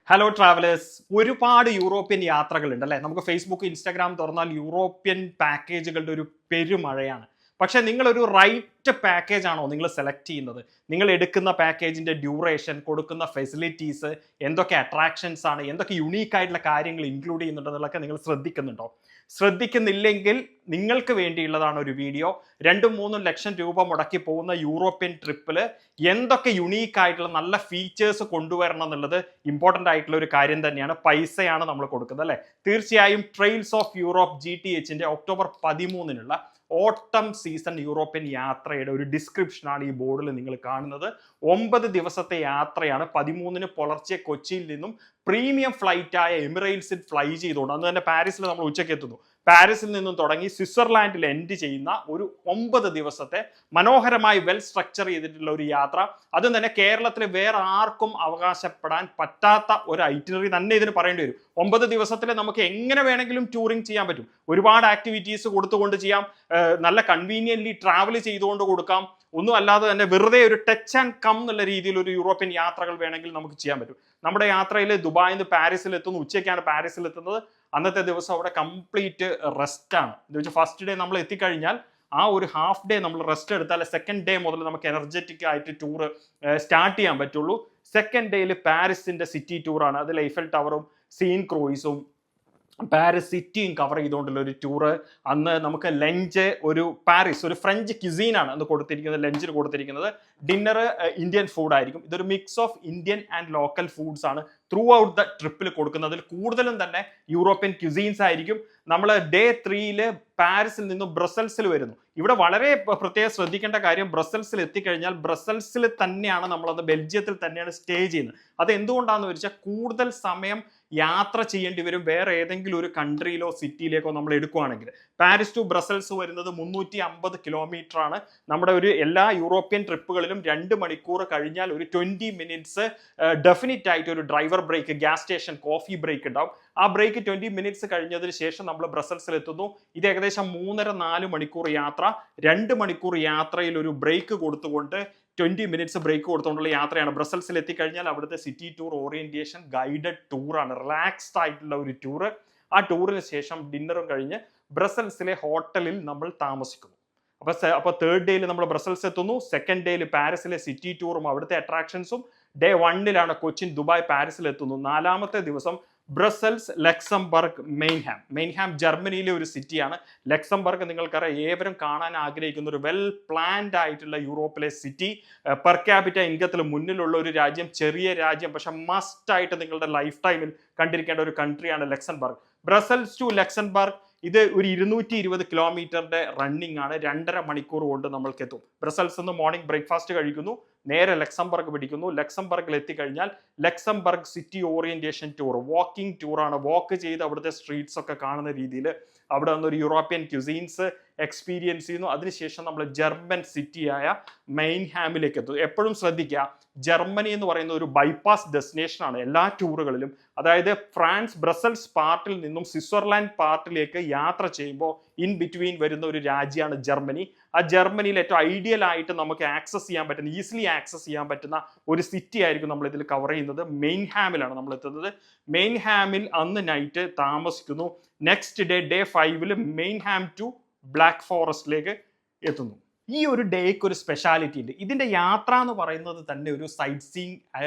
Hello travellers, ഒരുപാട് European യാത്രകളുണ്ട് അല്ലേ? നമുക്ക് ഫേസ്ബുക്ക് ഇൻസ്റ്റാഗ്രാം തുറന്നാൽ യൂറോപ്യൻ പാക്കേജുകളുടെ ഒരു പെരുമഴയാണ്. പക്ഷെ നിങ്ങളൊരു റൈറ്റ് പാക്കേജ് ആണോ നിങ്ങൾ സെലക്ട് ചെയ്യുന്നത്? നിങ്ങൾ എടുക്കുന്ന പാക്കേജിന്റെ ഡ്യൂറേഷൻ, കൊടുക്കുന്ന ഫെസിലിറ്റീസ്, എന്തൊക്കെ അട്രാക്ഷൻസ് ആണ്, എന്തൊക്കെ യുണീക്ക് ആയിട്ടുള്ള കാര്യങ്ങൾ ഇൻക്ലൂഡ് ചെയ്യുന്നുണ്ടെന്നുള്ളതൊക്കെ നിങ്ങൾ ശ്രദ്ധിക്കുന്നുണ്ടോ? ശ്രദ്ധിക്കുന്നില്ലെങ്കിൽ നിങ്ങൾക്ക് വേണ്ടിയുള്ളതാണ് ഒരു വീഡിയോ. 2-3 ലക്ഷം രൂപ മുടക്കി പോകുന്ന യൂറോപ്യൻ ട്രിപ്പിൽ എന്തൊക്കെ യുണീക്ക് ആയിട്ടുള്ള നല്ല ഫീച്ചേഴ്സ് കൊണ്ടുവരണം എന്നുള്ളത് ഇമ്പോർട്ടൻ്റ് ആയിട്ടുള്ള ഒരു കാര്യം തന്നെയാണ്. പൈസയാണ് നമ്മൾ കൊടുക്കുന്നത് അല്ലേ? തീർച്ചയായും ട്രെയിൽസ് ഓഫ് യൂറോപ്പ് GTHന്റെ ഒക്ടോബർ 13 ഓട്ടം സീസൺ യൂറോപ്യൻ യാത്രയുടെ ഒരു ഡിസ്ക്രിപ്ഷനാണ് ഈ ബോർഡിൽ നിങ്ങൾ കാണുന്നത്. 9 ദിവസത്തെ യാത്രയാണ്. 13 പുലർച്ചെ കൊച്ചിയിൽ നിന്നും പ്രീമിയം ഫ്ലൈറ്റ് ആയ എമിറേറ്റ്സിൽ ഫ്ലൈ ചെയ്തുകൊണ്ട് അന്ന് തന്നെ പാരീസിൽ നമ്മൾ ഉച്ചയ്ക്ക് എത്തുന്നു. പാരീസിൽ നിന്നും തുടങ്ങി സ്വിറ്റ്സർലാൻഡിൽ എൻഡ് ചെയ്യുന്ന ഒരു 9 ദിവസത്തെ മനോഹരമായി വെൽ സ്ട്രക്ചർ ചെയ്തിട്ടുള്ള ഒരു യാത്ര. അതും തന്നെ കേരളത്തിൽ വേറെ ആർക്കും അവകാശപ്പെടാൻ പറ്റാത്ത ഒരു ഐറ്റിനറി തന്നെ ഇതിന് പറയേണ്ടി വരും. 9 ദിവസത്തിൽ നമുക്ക് എങ്ങനെ വേണമെങ്കിലും ടൂറിങ് ചെയ്യാൻ പറ്റും. ഒരുപാട് ആക്ടിവിറ്റീസ് കൊടുത്തുകൊണ്ട് ചെയ്യാം. നല്ല കൺവീനിയന്റ്ലി ട്രാവൽ ചെയ്തുകൊണ്ട് കൊടുക്കാം. ഒന്നും അല്ലാതെ തന്നെ വെറുതെ ഒരു ടച്ച് ആൻഡ് കം എന്നുള്ള രീതിയിൽ ഒരു യൂറോപ്യൻ യാത്രകൾ വേണമെങ്കിൽ നമുക്ക് ചെയ്യാൻ പറ്റും. നമ്മുടെ യാത്രയിൽ ദുബായിൽ നിന്ന് പാരീസിൽ എത്തുന്നു. ഉച്ചയ്ക്കാണ് പാരീസിൽ എത്തുന്നത്. അന്നത്തെ ദിവസം അവിടെ കംപ്ലീറ്റ് റെസ്റ്റ് ആണ്. എന്ന് വെച്ചാൽ ഫസ്റ്റ് ഡേ നമ്മൾ എത്തിക്കഴിഞ്ഞാൽ ആ ഒരു ഹാഫ് ഡേ നമ്മൾ റെസ്റ്റ് എടുത്താൽ സെക്കൻഡ് ഡേ മുതൽ നമുക്ക് എനർജറ്റിക് ആയിട്ട് ടൂർ സ്റ്റാർട്ട് ചെയ്യാൻ പറ്റുള്ളൂ. സെക്കൻഡ് ഡേയിൽ പാരീസിന്റെ സിറ്റി ടൂറാണ്. അതിൽ ഐഫൽ ടവറും സീൻ ക്രൂയിസും പാരീസ് സിറ്റിയും കവർ ചെയ്തുകൊണ്ടുള്ള ഒരു ടൂറ്. അന്ന് നമുക്ക് ലഞ്ച് ഒരു പാരീസ് ഒരു ഫ്രഞ്ച് ക്യുസീനാണ് അന്ന് കൊടുത്തിരിക്കുന്നത്. ലഞ്ചിന് കൊടുത്തിരിക്കുന്നത്. ഡിന്നർ ഇന്ത്യൻ ഫുഡ് ആയിരിക്കും. ഇതൊരു mix of Indian and local foods ആണ് ത്രൂ ഔട്ട് ദ ട്രിപ്പിൽ കൊടുക്കുന്നത്. അതിൽ കൂടുതലും തന്നെ യൂറോപ്യൻ ക്യുസീൻസ് ആയിരിക്കും. നമ്മൾ ഡേ 3 പാരീസിൽ നിന്നും ബ്രസൽസിൽ വരുന്നു. ഇവിടെ വളരെ പ്രത്യേകം ശ്രദ്ധിക്കേണ്ട കാര്യം, ബ്രസൽസിൽ എത്തിക്കഴിഞ്ഞാൽ ബ്രസൽസിൽ തന്നെയാണ് നമ്മളത് ബെൽജിയത്തിൽ തന്നെയാണ് സ്റ്റേ ചെയ്യുന്നത്. അത് എന്തുകൊണ്ടാണെന്ന് വെച്ചാൽ കൂടുതൽ സമയം യാത്ര ചെയ്യേണ്ടി വരും വേറെ ഏതെങ്കിലും ഒരു കൺട്രിയിലോ സിറ്റിയിലേക്കോ നമ്മൾ എടുക്കുകയാണെങ്കിൽ. പാരീസ് ടു ബ്രസൽസ് വരുന്നത് 350 കിലോമീറ്റർ ആണ്. നമ്മുടെ ഒരു എല്ലാ യൂറോപ്യൻ ട്രിപ്പുകളിലും 2 മണിക്കൂർ കഴിഞ്ഞാൽ ഒരു 20 മിനിറ്റ്സ് ഡെഫിനറ്റ് ആയിട്ട് ഒരു driver break, gas station coffee break ഉണ്ടാവും. ആ ബ്രേക്ക് 20 മിനിറ്റ്സ് കഴിഞ്ഞതിന് ശേഷം നമ്മൾ ബ്രസൽസിൽ എത്തുന്നു. ഇത് ഏകദേശം 3.5-4 മണിക്കൂർ യാത്ര. 2 മണിക്കൂർ യാത്രയിൽ ഒരു ബ്രേക്ക് കൊടുത്തുകൊണ്ട് 20 മിനിറ്റ്സ് ബ്രേക്ക് കൊടുത്തുകൊണ്ടുള്ള യാത്രയാണ്. ബ്രസൽസിൽ എത്തിക്കഴിഞ്ഞാൽ അവിടുത്തെ സിറ്റി ടൂർ ഓറിയന്റേഷൻ ഗൈഡഡ് ടൂറാണ്. റിലാക്സ്ഡ് ആയിട്ടുള്ള ഒരു ടൂറ്. ആ ടൂറിന് ശേഷം ഡിന്നറും കഴിഞ്ഞ് ബ്രസൽസിലെ ഹോട്ടലിൽ നമ്മൾ താമസിക്കുന്നു. അപ്പൊ തേർഡ് ഡേയിൽ നമ്മൾ ബ്രസൽസ് എത്തുന്നു. സെക്കൻഡ് ഡേയിൽ പാരീസിലെ സിറ്റി ടൂറും അവിടുത്തെ അട്രാക്ഷൻസും. ഡേ 1 കൊച്ചിൻ, ദുബായ്, പാരീസിൽ എത്തുന്നു. 4ാമത്തെ ദിവസം ബ്രസൽസ്, ലക്സംബർഗ്, മെയിൻഹാം ജർമ്മനിയിലെ ഒരു സിറ്റിയാണ്. ലക്സംബർഗ് നിങ്ങൾക്കറിയാം, ഏവരും കാണാൻ ആഗ്രഹിക്കുന്ന ഒരു വെൽ പ്ലാൻഡ് ആയിട്ടുള്ള യൂറോപ്പിലെ സിറ്റി. പെർ ക്യാപിറ്റ ഇൻകത്തിൽ മുന്നിലുള്ള ഒരു രാജ്യം. ചെറിയ രാജ്യം, പക്ഷെ മസ്റ്റ് ആയിട്ട് നിങ്ങളുടെ ലൈഫ് ടൈമിൽ കണ്ടിരിക്കേണ്ട ഒരു കൺട്രിയാണ് ലക്സംബർഗ്. ബ്രസൽസ് ടു ലക്സംബർഗ് ഇത് ഒരു 220 കിലോമീറ്ററിന്റെ റണ്ണിങ് ആണ്. 2.5 മണിക്കൂർ കൊണ്ട് നമ്മൾക്ക് എത്തും. ബ്രസൽസ് നിന്ന് മോർണിംഗ് ബ്രേക്ക്ഫാസ്റ്റ് കഴിക്കുന്നു. നേരെ ലക്സംബർഗ് പിടിക്കുന്നു. ലക്സംബർഗിൽ എത്തിക്കഴിഞ്ഞാൽ Luxembourg city orientation tour, walking ടൂറാണ്. വാക്ക് ചെയ്ത് അവിടുത്തെ സ്ട്രീറ്റ്സ് ഒക്കെ കാണുന്ന രീതിയിൽ അവിടെ നിന്നൊരു യൂറോപ്യൻ ക്യുസീൻസ് എക്സ്പീരിയൻസ് ചെയ്യുന്നു. അതിനുശേഷം നമ്മൾ ജർമ്മൻ സിറ്റിയായ മെയിൻഹാമിലേക്ക് എത്തും. എപ്പോഴും ശ്രദ്ധിക്കുക, ജർമ്മനി എന്ന് പറയുന്ന ഒരു ബൈപ്പാസ് ഡെസ്റ്റിനേഷൻ ആണ് എല്ലാ ടൂറുകളിലും. അതായത് ഫ്രാൻസ് ബ്രസൽസ് പാർട്ടിൽ നിന്നും സ്വിറ്റ്സർലാൻഡ് പാർട്ടിലേക്ക് യാത്ര ചെയ്യുമ്പോൾ ഇൻ ബിറ്റ്വീൻ വരുന്ന ഒരു രാജ്യമാണ് ജർമ്മനി. ആ ജർമ്മനിയിൽ ഏറ്റവും ഐഡിയൽ ആയിട്ട് നമുക്ക് ആക്സസ് ചെയ്യാൻ പറ്റുന്ന, ഈസിലി ആക്സസ് ചെയ്യാൻ പറ്റുന്ന ഒരു സിറ്റി ആയിരിക്കും നമ്മൾ ഇതിൽ കവർ ചെയ്യുന്നത്. മെയിൻഹാമിലാണ് നമ്മൾ എത്തുന്നത്. മെയിൻഹാമിൽ അന്ന് നൈറ്റ് താമസിക്കുന്നു. നെക്സ്റ്റ് ഡേ 5 മെയിൻഹാം ടു ബ്ലാക്ക് ഫോറസ്റ്റിലേക്ക് എത്തുന്നു. ഈ ഒരു ഡേക്ക് ഒരു സ്പെഷ്യാലിറ്റി ഉണ്ട്. ഇതിന്റെ യാത്ര എന്ന് പറയുന്നത് തന്നെ ഒരു സൈറ്റ്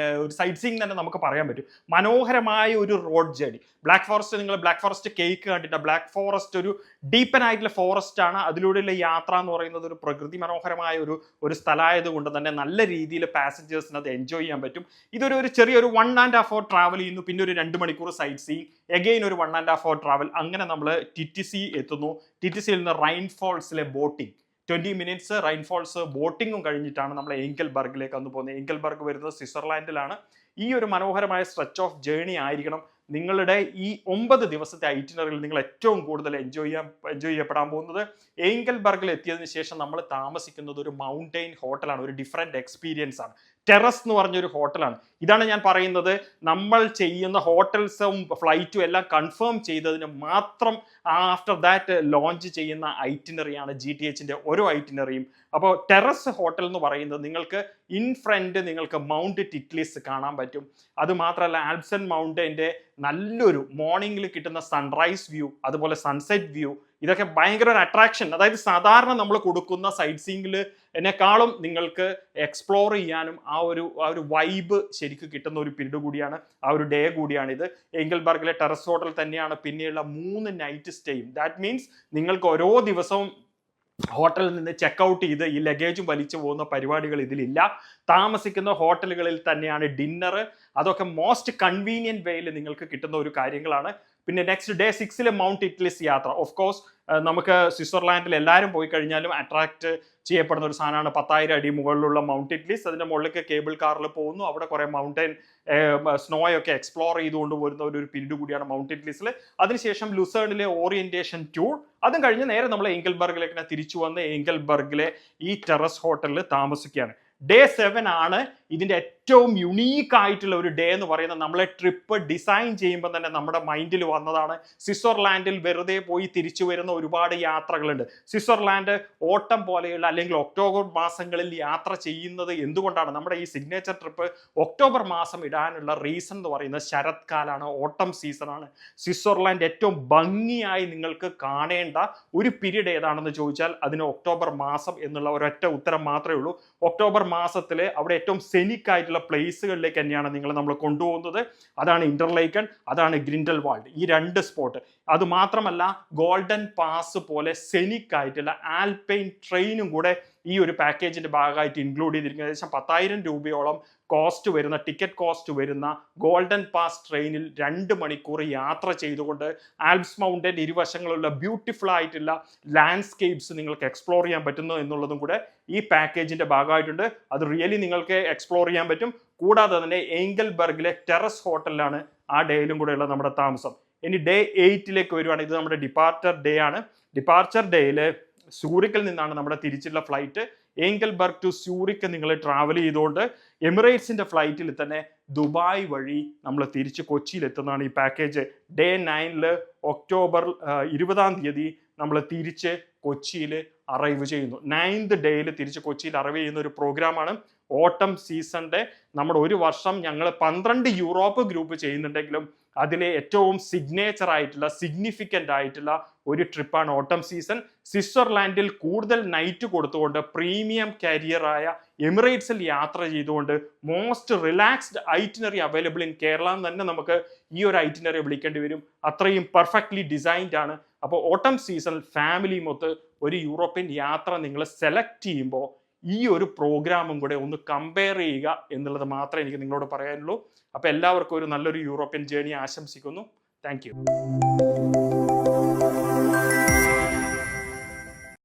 സീയിങ് തന്നെ നമുക്ക് പറയാൻ പറ്റും. മനോഹരമായ ഒരു റോഡ് ജേർണി. ബ്ലാക്ക് ഫോറസ്റ്റ്, നിങ്ങൾ ബ്ലാക്ക് ഫോറസ്റ്റ് കേക്ക് കണ്ടിട്ട്, ബ്ലാക്ക് ഫോറസ്റ്റ് ഒരു ഡീപ്പൻ ആയിട്ടുള്ള ഫോറസ്റ്റ് ആണ്. അതിലൂടെയുള്ള യാത്ര എന്ന് പറയുന്നത് ഒരു പ്രകൃതി മനോഹരമായ ഒരു സ്ഥലമായത് കൊണ്ട് തന്നെ നല്ല രീതിയിൽ പാസഞ്ചേഴ്സിന് അത് എൻജോയ് ചെയ്യാൻ പറ്റും. ഇതൊരു ചെറിയൊരു 1.5 hour ട്രാവൽ ചെയ്യുന്നു. പിന്നെ ഒരു 2 മണിക്കൂർ സൈറ്റ് സീയിങ്, എഗെയിൻ ഒരു 1.5 hour ട്രാവൽ. അങ്ങനെ നമ്മൾ ടിറ്റിസി എത്തുന്നു. ടിറ്റിസിയിൽ നിന്ന് റൈൻഫോൾസിലെ ബോട്ടിംഗ് 20 മിനിറ്റ്സ് റൈൻഫോൾസ് ബോട്ടിങ്ങും കഴിഞ്ഞിട്ടാണ് നമ്മൾ എങ്കൽബർഗിലേക്ക് അന്ന് പോകുന്നത്. എങ്കൽബർഗ് വരുന്നത് സ്വിറ്റ്സർലാൻഡിലാണ്. ഈ ഒരു മനോഹരമായ സ്ട്രെച്ച് ഓഫ് ജേർണി ആയിരിക്കണം നിങ്ങളുടെ ഈ 9 ദിവസത്തെ ഐറ്റിനറിയിൽ നിങ്ങൾ ഏറ്റവും കൂടുതൽ എൻജോയ് ചെയ്യപ്പെടാൻ പോകുന്നത്. എങ്കൽബർഗിൽ എത്തിയതിനു ശേഷം നമ്മൾ താമസിക്കുന്നത് ഒരു മൗണ്ടെയിൻ ഹോട്ടലാണ്. ഒരു ഡിഫറെന്റ് എക്സ്പീരിയൻസ് ആണ്. ടെറസ് എന്ന് പറഞ്ഞൊരു ഹോട്ടലാണ്. ഇതാണ് ഞാൻ പറയുന്നത്, നമ്മൾ ചെയ്യുന്ന ഹോട്ടൽസും ഫ്ലൈറ്റും എല്ലാം കൺഫേം ചെയ്തതിന് മാത്രം ആഫ്റ്റർ ദാറ്റ് ലോഞ്ച് ചെയ്യുന്ന ഐറ്റിനറിയാണ് GTHന്റെ ഓരോ ഐറ്റിനറിയും. അപ്പോൾ ടെറസ് ഹോട്ടൽ എന്ന് പറയുന്നത് നിങ്ങൾക്ക് ഇൻ ഫ്രണ്ട് നിങ്ങൾക്ക് മൗണ്ട് ടിറ്റ്ലിസ് കാണാൻ പറ്റും. അത് മാത്രമല്ല ആൽപ്സൺ മൗണ്ടന്റെ നല്ലൊരു മോർണിംഗിൽ കിട്ടുന്ന സൺറൈസ് വ്യൂ, അതുപോലെ സൺസെറ്റ് വ്യൂ, ഇതൊക്കെ ഭയങ്കര ഒരു അട്രാക്ഷൻ. അതായത് സാധാരണ നമ്മൾ കൊടുക്കുന്ന സൈറ്റ് സീയിങ്ങിൽ എന്നെക്കാളും നിങ്ങൾക്ക് എക്സ്പ്ലോർ ചെയ്യാനും ആ ഒരു വൈബ് ശരിക്കും കിട്ടുന്ന ഒരു പീരീഡ് കൂടിയാണ്, ആ ഒരു ഡേ കൂടിയാണ് ഇത്. എങ്കിൽബർഗിലെ ടെറസ് ഹോട്ടൽ തന്നെയാണ് പിന്നെയുള്ള 3 നൈറ്റ് സ്റ്റേയും. ദാറ്റ് മീൻസ് നിങ്ങൾക്ക് ഓരോ ദിവസവും ഹോട്ടലിൽ നിന്ന് ചെക്കൗട്ട് ചെയ്ത് ഈ ലഗേജും വലിച്ചു പോകുന്ന പരിപാടികൾ ഇതിലില്ല. താമസിക്കുന്ന ഹോട്ടലുകളിൽ തന്നെയാണ് ഡിന്നർ. അതൊക്കെ മോസ്റ്റ് കൺവീനിയൻറ്റ് വേയിൽ നിങ്ങൾക്ക് കിട്ടുന്ന ഒരു കാര്യങ്ങളാണ്. പിന്നെ നെക്സ്റ്റ് ഡേ 6 മൗണ്ട് ടിറ്റ്ലിസ് യാത്ര. ഓഫ് കോഴ്സ് നമുക്ക് സ്വിറ്റ്സർലാൻഡിൽ എല്ലാവരും പോയി കഴിഞ്ഞാലും അട്രാക്ട് ചെയ്യപ്പെടുന്ന ഒരു സാധനമാണ് 10,000 അടി മുകളിലുള്ള മൗണ്ട് ടിറ്റ്ലിസ്. അതിൻ്റെ മുകളിലേക്ക് കേബിൾ കാറിൽ പോകുന്നു, അവിടെ കുറേ മൗണ്ടൻ സ്നോയൊക്കെ എക്സ്പ്ലോർ ചെയ്തുകൊണ്ട് വരുന്ന ഒരു പീരീഡ് കൂടിയാണ് മൗണ്ട് ടിറ്റ്ലിസിൽ. അതിനുശേഷം ലുസേണിലെ ഓറിയന്റേഷൻ ടൂർ, അതും കഴിഞ്ഞ് നേരെ നമ്മൾ എങ്കിൽബർഗിലേക്ക് തിരിച്ചു വന്ന് എങ്കിൽബർഗിലെ ഈ ടെറസ് ഹോട്ടലിൽ താമസിക്കുകയാണ്. ഡേ 7 ആണ് ഇതിന്റെ ഏറ്റവും യുണീക്ക് ആയിട്ടുള്ള ഒരു ഡേ എന്ന് പറയുന്നത്. നമ്മളെ ട്രിപ്പ് ഡിസൈൻ ചെയ്യുമ്പോൾ തന്നെ നമ്മുടെ മൈൻഡിൽ വന്നതാണ്. സ്വിറ്റ്സർലാൻഡിൽ വെറുതെ പോയി തിരിച്ചു വരുന്ന ഒരുപാട് യാത്രകളുണ്ട്. സ്വിറ്റ്സർലാൻഡ് ഓട്ടം പോലെയുള്ള അല്ലെങ്കിൽ ഒക്ടോബർ മാസങ്ങളിൽ യാത്ര ചെയ്യുന്നത് എന്തുകൊണ്ടാണ്? നമ്മുടെ ഈ സിഗ്നേച്ചർ ട്രിപ്പ് ഒക്ടോബർ മാസം ഇടാനുള്ള റീസൺ എന്ന് പറയുന്നത് ശരത്കാലാണ്, ഓട്ടം സീസണാണ്. സ്വിറ്റ്സർലാൻഡ് ഏറ്റവും ഭംഗിയായി നിങ്ങൾക്ക് കാണേണ്ട ഒരു പീരീഡ് ഏതാണെന്ന് ചോദിച്ചാൽ അതിന് ഒക്ടോബർ മാസം എന്നുള്ള ഒരൊറ്റ ഉത്തരം മാത്രമേ ഉള്ളൂ. ഒക്ടോബർ മാസത്തിൽ അവിടെ ഏറ്റവും സെനിക് ആയിട്ടുള്ള പ്ലേസുകളിലേക്ക് തന്നെയാണ് നമ്മൾ കൊണ്ടുപോകുന്നത്. അതാണ് ഇന്റർലേക്കൺ, അതാണ് ഗ്രിൻഡൽവാൾഡ്, ഈ 2 സ്പോട്ട്. അത് മാത്രമല്ല ഗോൾഡൻ പാസ് പോലെ സെനിക് ആയിട്ടുള്ള ആൽപൈൻ ട്രെയിനും കൂടെ ഈ ഒരു പാക്കേജിന്റെ ഭാഗമായിട്ട് ഇൻക്ലൂഡ് ചെയ്തിരിക്കുന്നത്. ഏകദേശം 10,000 രൂപയോളം കോസ്റ്റ് വരുന്ന, ടിക്കറ്റ് കോസ്റ്റ് വരുന്ന ഗോൾഡൻ പാസ് ട്രെയിനിൽ 2 മണിക്കൂർ യാത്ര ചെയ്തുകൊണ്ട് ആൽപ്സ് മൗണ്ടൻ ഇരുവശങ്ങളുള്ള ബ്യൂട്ടിഫുൾ ആയിട്ടുള്ള ലാൻഡ്സ്കേപ്സ് നിങ്ങൾക്ക് എക്സ്പ്ലോർ ചെയ്യാൻ പറ്റുന്നു എന്നുള്ളതും കൂടെ ഈ പാക്കേജിന്റെ ഭാഗമായിട്ടുണ്ട്. അത് റിയലി നിങ്ങൾക്ക് എക്സ്പ്ലോർ ചെയ്യാൻ പറ്റും. കൂടാതെ തന്നെ എങ്കിൽബർഗിലെ ടെറസ് ഹോട്ടലിലാണ് ആ ഡേയിലും കൂടെയുള്ള നമ്മുടെ താമസം. ഇനി ഡേ 8 വരുവാണ്. ഇത് നമ്മുടെ ഡിപ്പാർച്ചർ ഡേ ആണ്. ഡിപ്പാർച്ചർ ഡേയിൽ സൂറിക്കിൽ നിന്നാണ് നമ്മുടെ തിരിച്ചുള്ള ഫ്ലൈറ്റ്. എങ്കിൽബർഗ് ടു സൂറിക്ക് നിങ്ങൾ ട്രാവൽ ചെയ്തുകൊണ്ട് എമിറേറ്റ്സിന്റെ ഫ്ലൈറ്റിൽ തന്നെ ദുബായ് വഴി നമ്മൾ തിരിച്ച് കൊച്ചിയിൽ എത്തുന്നതാണ് ഈ പാക്കേജ്. ഡേ 9 ഒക്ടോബർ 20 നമ്മൾ തിരിച്ച് കൊച്ചിയിൽ അറൈവ് ചെയ്യുന്നു. 9th ഡേയിൽ തിരിച്ച് കൊച്ചിയിൽ അറൈവ് ചെയ്യുന്ന ഒരു പ്രോഗ്രാമാണ്. ഓട്ടം സീസണിന്റെ നമ്മുടെ ഒരു വർഷം ഞങ്ങൾ 12 യൂറോപ്പ് ഗ്രൂപ്പ് ചെയ്യുന്നുണ്ടെങ്കിലും അതിലെ ഏറ്റവും സിഗ്നേച്ചർ ആയിട്ടുള്ള സിഗ്നിഫിക്കൻ്റ് ആയിട്ടുള്ള ഒരു ട്രിപ്പാണ് ഓട്ടം സീസൺ. സ്വിറ്റ്സർലാൻഡിൽ കൂടുതൽ നൈറ്റ് കൊടുത്തുകൊണ്ട് പ്രീമിയം കാരിയറായ എമിറേറ്റ്സിൽ യാത്ര ചെയ്തുകൊണ്ട് most relaxed itinerary available in Kerala എന്ന് തന്നെ നമുക്ക് ഈ ഒരു ഐറ്റിനറി വിളിക്കേണ്ടി വരും. അത്രയും പെർഫെക്റ്റ്ലി ഡിസൈൻഡ് ആണ്. അപ്പോൾ ഓട്ടം സീസണിൽ ഫാമിലി മൊത്ത് ഒരു യൂറോപ്യൻ യാത്ര നിങ്ങൾ സെലക്ട് ചെയ്യുമ്പോൾ ഈ ഒരു പ്രോഗ്രാമും കൂടെ ഒന്ന് കമ്പയർ ചെയ്യുക എന്നുള്ളത് മാത്രമേ എനിക്ക് നിങ്ങളോട് പറയാനുള്ളൂ. അപ്പോൾ എല്ലാവർക്കും ഒരു നല്ലൊരു യൂറോപ്യൻ ജേർണി ആശംസിക്കുന്നു. Thank you.